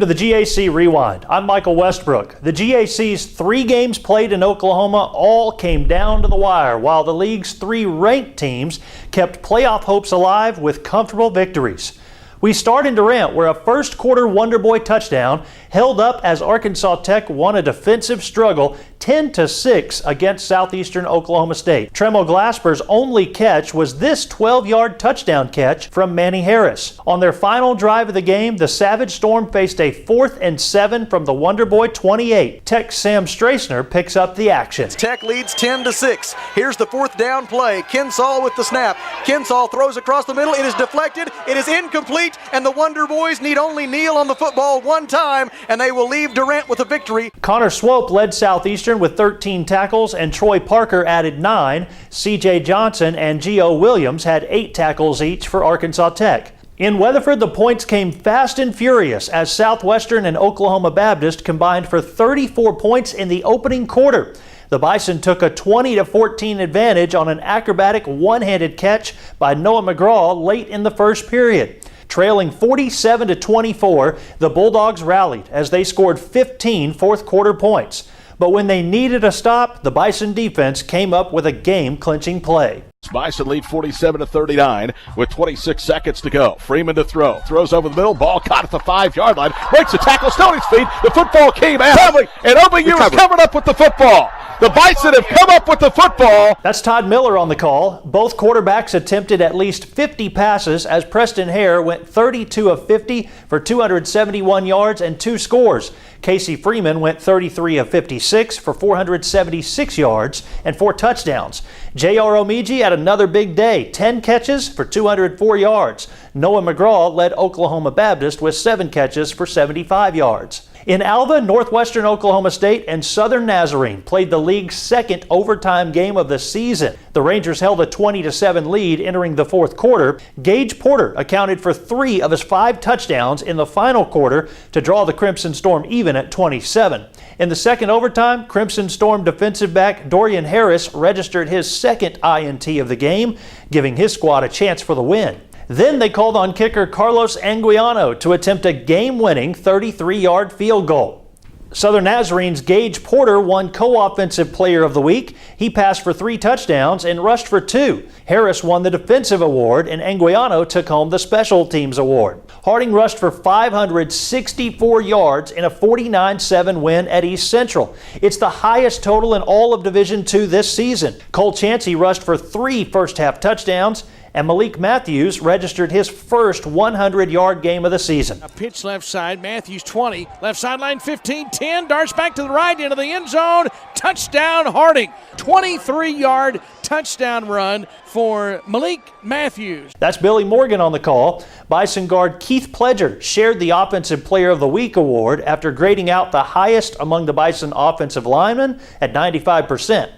To the GAC Rewind, I'm Michael Westbrook. The GAC's 3 games played in Oklahoma all came down to the wire, while the league's 3 ranked teams kept playoff hopes alive with comfortable victories. We start in Durant, where a first quarter Wonder Boy touchdown held up as Arkansas Tech won a defensive struggle 10-6 against Southeastern Oklahoma State. Tremel Glasper's only catch was this 12-yard touchdown catch from Manny Harris. On their final drive of the game, the Savage Storm faced a 4th and 7 from the Wonder Boy 28. Tech's Sam Strassner picks up the action. Tech leads 10-6. Here's the 4th down play. Kinsall with the snap. Kinsall throws across the middle. It is deflected. It is incomplete, and the Wonder Boys need only kneel on the football one time, and they will leave Durant with a victory. Connor Swope led Southeastern with 13 tackles, and Troy Parker added 9. C.J. Johnson and Gio Williams had 8 tackles each for Arkansas Tech. In Weatherford, the points came fast and furious as Southwestern and Oklahoma Baptist combined for 34 points in the opening quarter. The Bison took a 20-14 advantage on an acrobatic one-handed catch by Noah McGraw late in the first period. Trailing 47-24, the Bulldogs rallied as they scored 15 fourth-quarter points. But when they needed a stop, the Bison defense came up with a game-clinching play. Bison lead 47-39 with 26 seconds to go. Freeman to throw. Throws over the middle. Ball caught at the 5-yard line. Breaks the tackle. Still on his feet. The football came out. And OBU is covered up with the football. The Bison have come up with the football. That's Todd Miller on the call. Both quarterbacks attempted at least 50 passes as Preston Hare went 32 of 50 for 271 yards and 2 scores. Casey Freeman went 33 of 56 for 476 yards and 4 touchdowns. J.R. Omiji had another big day, 10 catches for 204 yards. Noah McGraw led Oklahoma Baptist with 7 catches for 75 yards. In Alva, Northwestern Oklahoma State and Southern Nazarene played the league's 2nd overtime game of the season. The Rangers held a 20-7 lead entering the 4th quarter. Gage Porter accounted for 3 of his 5 touchdowns in the final quarter to draw the Crimson Storm even at 27. In the 2nd overtime, Crimson Storm defensive back Dorian Harris registered his 2nd INT of the game, giving his squad a chance for the win. Then they called on kicker Carlos Anguiano to attempt a game-winning 33-yard field goal. Southern Nazarene's Gage Porter won Co-Offensive Player of the Week. He passed for 3 touchdowns and rushed for 2. Harris won the Defensive Award, and Anguiano took home the Special Teams Award. Harding rushed for 564 yards in a 49-7 win at East Central. It's the highest total in all of Division II this season. Cole Chansey rushed for 3 first-half touchdowns, and Malik Matthews registered his first 100-yard game of the season. A pitch left side, Matthews 20, left sideline 15, 10, darts back to the right into the end zone, touchdown Harding. 23-yard touchdown run for Malik Matthews. That's Billy Morgan on the call. Bison guard Keith Pledger shared the Offensive Player of the Week award after grading out the highest among the Bison offensive linemen at 95%.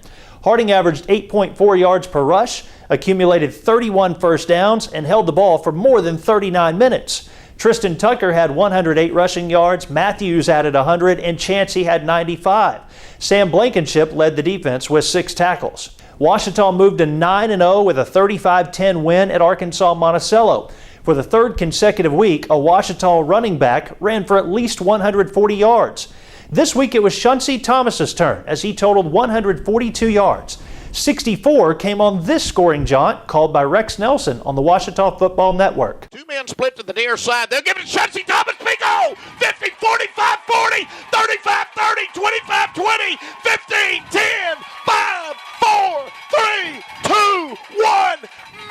Harding averaged 8.4 yards per rush, accumulated 31 first downs, and held the ball for more than 39 minutes. Tristan Tucker had 108 rushing yards, Matthews added 100, and Chansey had 95. Sam Blankenship led the defense with 6 tackles. Ouachita moved to 9-0 with a 35-10 win at Arkansas Monticello. For the 3rd consecutive week, a Ouachita running back ran for at least 140 yards. This week it was Shunsey Thomas's turn as he totaled 142 yards. 64 came on this scoring jaunt called by Rex Nelson on the Ouachita Football Network. 2 men split to the near side. They'll give it to Shunsey Thomas. Big O! 50, 45, 40, 35, 30, 25, 20, 15, 10, 5, 4, 3, 2, 1.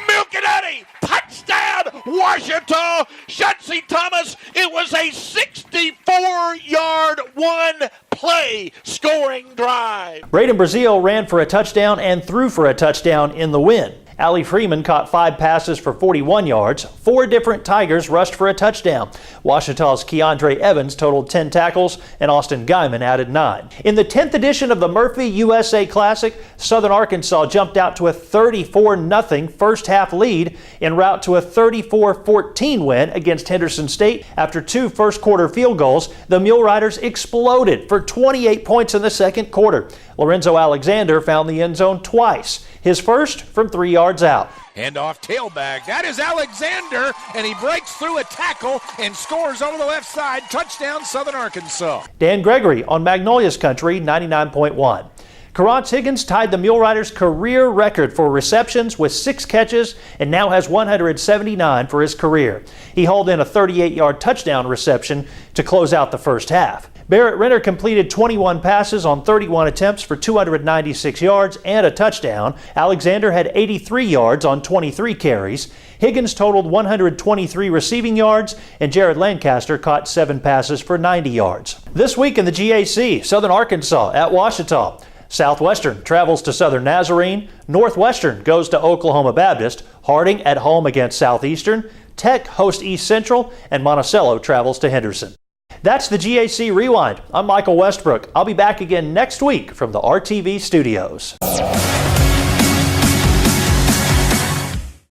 Milk and Eddie. Touchdown, Ouachita. Shunsey Thomas. It was a 64-yard one-play scoring drive. Braden Brazil ran for a touchdown and threw for a touchdown in the win. Allie Freeman caught 5 passes for 41 yards. 4 different Tigers rushed for a touchdown. Ouachita's Keandre Evans totaled 10 tackles, and Austin Guyman added 9. In the 10th edition of the Murphy USA Classic, Southern Arkansas jumped out to a 34-0 first-half lead en route to a 34-14 win against Henderson State. After 2 first-quarter field goals, the Mule Riders exploded for 28 points in the 2nd quarter. Lorenzo Alexander found the end zone twice, his first from 3 yards out. Hand off tailback. That is Alexander, and he breaks through a tackle and scores over the left side. Touchdown, Southern Arkansas. Dan Gregory on Magnolia's Country 99.1. Karance Higgins tied the Mule Riders' career record for receptions with 6 catches and now has 179 for his career. He hauled in a 38-yard touchdown reception to close out the first half. Barrett Renner completed 21 passes on 31 attempts for 296 yards and a touchdown. Alexander had 83 yards on 23 carries. Higgins totaled 123 receiving yards, and Jared Lancaster caught 7 passes for 90 yards. This week in the GAC, Southern Arkansas at Ouachita. Southwestern travels to Southern Nazarene. Northwestern goes to Oklahoma Baptist. Harding at home against Southeastern. Tech hosts East Central, and Monticello travels to Henderson. That's the GAC Rewind. I'm Michael Westbrook. I'll be back again next week from the RTV studios.